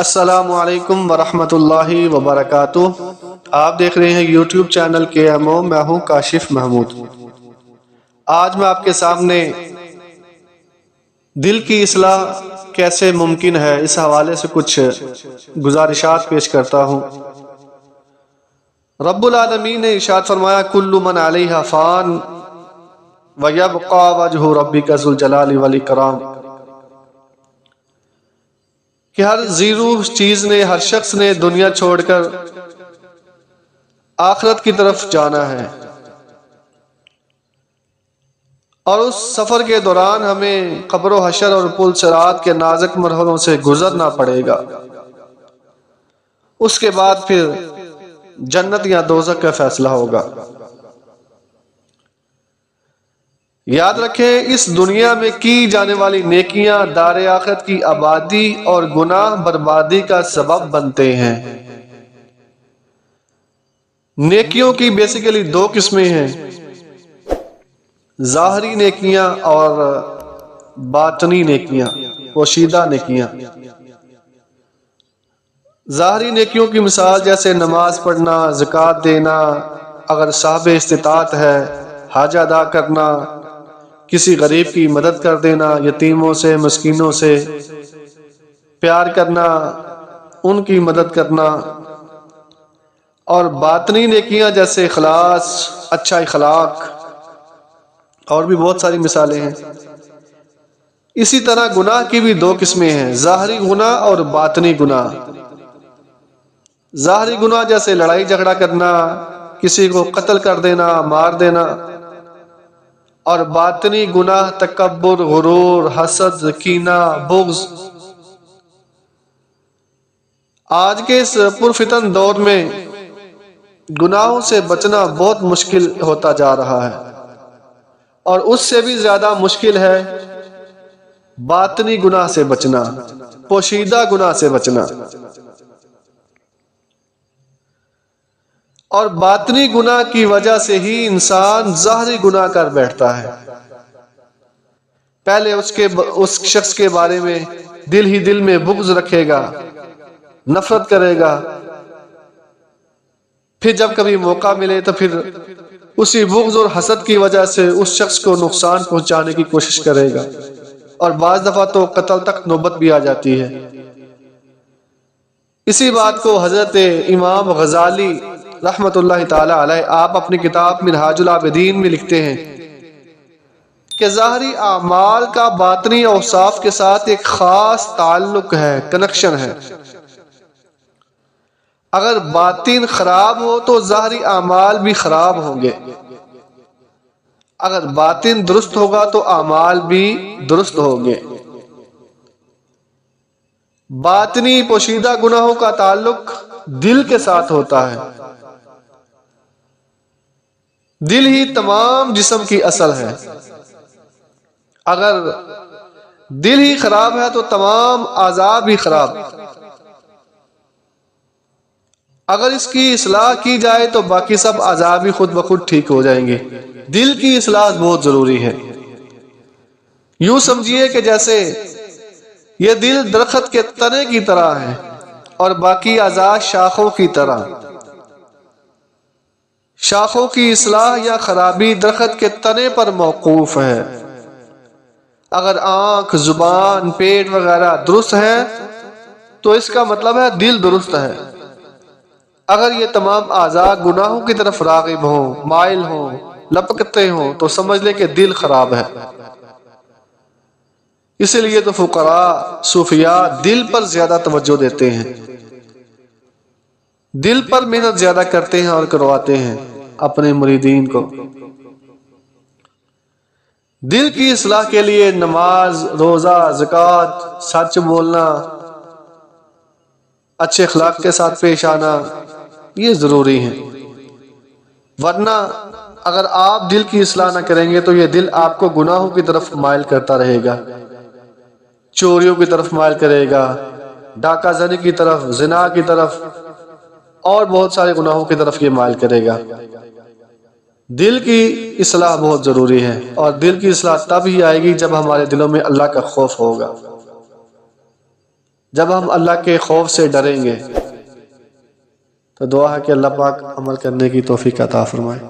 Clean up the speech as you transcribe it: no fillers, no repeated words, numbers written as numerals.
السلام علیکم ورحمۃ اللہ وبرکاتہ۔ آپ دیکھ رہے ہیں یوٹیوب چینل KMO، میں ہوں کاشف محمود۔ آج میں آپ کے سامنے دل کی اصلاح کیسے ممکن ہے اس حوالے سے کچھ گزارشات پیش کرتا ہوں۔ رب العالمین نے ارشاد فرمایا کل من علیہا فان ویبقى وجہ ربک ذو الجلال والاکرام، کہ ہر زی روح چیز نے، ہر شخص نے دنیا چھوڑ کر آخرت کی طرف جانا ہے، اور اس سفر کے دوران ہمیں قبر و حشر اور پل صراط کے نازک مرحلوں سے گزرنا پڑے گا۔ اس کے بعد پھر جنت یا دوزخ کا فیصلہ ہوگا۔ یاد رکھیں، اس دنیا میں کی جانے والی نیکیاں دار آخرت کی آبادی اور گناہ بربادی کا سبب بنتے ہیں۔ نیکیوں کی بیسیکلی دو قسمیں ہیں، ظاہری نیکیاں اور باطنی نیکیاں، پوشیدہ نیکیاں۔ ظاہری نیکیوں کی مثال جیسے نماز پڑھنا، زکوٰۃ دینا، اگر صاحب استطاعت ہے حج ادا کرنا، کسی غریب کی مدد کر دینا، یتیموں سے مسکینوں سے پیار کرنا، ان کی مدد کرنا۔ اور باطنی نیکیاں جیسے اخلاص، اچھا اخلاق، اور بھی بہت ساری مثالیں ہیں۔ اسی طرح گناہ کی بھی دو قسمیں ہیں، ظاہری گناہ اور باطنی گناہ۔ ظاہری گناہ جیسے لڑائی جھگڑا کرنا، کسی کو قتل کر دینا، مار دینا۔ اور باطنی گناہ تکبر، غرور، حسد، کینہ، بغض۔ آج کے اس پرفتن دور میں گناہوں سے بچنا بہت مشکل ہوتا جا رہا ہے، اور اس سے بھی زیادہ مشکل ہے باطنی گناہ سے بچنا، پوشیدہ گناہ سے بچنا۔ اور باطنی گناہ کی وجہ سے ہی انسان ظاہری گناہ کر بیٹھتا ہے۔ پہلے اس شخص کے بارے میں دل میں بغض رکھے گا، نفرت کرے گا، پھر جب کبھی موقع ملے تو پھر اسی بغض اور حسد کی وجہ سے اس شخص کو نقصان پہنچانے کی کوشش کرے گا، اور بعض دفعہ تو قتل تک نوبت بھی آ جاتی ہے۔ اسی بات کو حضرت امام غزالی رحمت اللہ تعالی علیہ آپ اپنی کتاب منہاج العابدین میں لکھتے ہیں کہ ظاہری اعمال کا باطنی اوصاف کے ساتھ ایک خاص تعلق ہے، کنیکشن ہے۔ اگر باطن خراب ہو تو ظاہری اعمال بھی خراب ہوں گے، اگر باطن درست ہوگا تو اعمال بھی درست ہوں گے۔ باطنی پوشیدہ گناہوں کا تعلق دل کے ساتھ ہوتا ہے۔ دل ہی تمام جسم کی اصل ہے۔ اگر دل ہی خراب ہے تو تمام اعضاء بھی خراب۔ اگر اس کی اصلاح کی جائے تو باقی سب اعضاء بھی خود بخود ٹھیک ہو جائیں گے۔ دل کی اصلاح بہت ضروری ہے۔ یوں سمجھیے کہ جیسے یہ دل درخت کے تنے کی طرح ہے اور باقی اعضاء شاخوں کی طرح۔ شاخوں کی اصلاح یا خرابی درخت کے تنے پر موقوف ہے۔ اگر آنکھ، زبان، پیٹ وغیرہ درست ہے تو اس کا مطلب ہے دل درست ہے۔ اگر یہ تمام اعضاء گناہوں کی طرف راغب ہوں، مائل ہوں، لپکتے ہوں تو سمجھ لے کہ دل خراب ہے۔ اسی لیے تو فقراء، صوفیاء دل پر زیادہ توجہ دیتے ہیں، دل پر محنت زیادہ کرتے ہیں اور کرواتے ہیں اپنے مریدین کو۔ دل کی اصلاح کے لیے نماز، روزہ، زکوٰۃ، سچ بولنا، اچھے اخلاق کے ساتھ پیش آنا، یہ ضروری ہیں۔ ورنہ اگر آپ دل کی اصلاح نہ کریں گے تو یہ دل آپ کو گناہوں کی طرف مائل کرتا رہے گا، چوریوں کی طرف مائل کرے گا، ڈاکہ زنی کی طرف، زنا کی طرف، اور بہت سارے گناہوں کی طرف یہ مائل کرے گا۔ دل کی اصلاح بہت ضروری ہے، اور دل کی اصلاح تب ہی آئے گی جب ہمارے دلوں میں اللہ کا خوف ہوگا۔ جب ہم اللہ کے خوف سے ڈریں گے تو دعا ہے کہ اللہ پاک عمل کرنے کی توفیق عطا فرمائے۔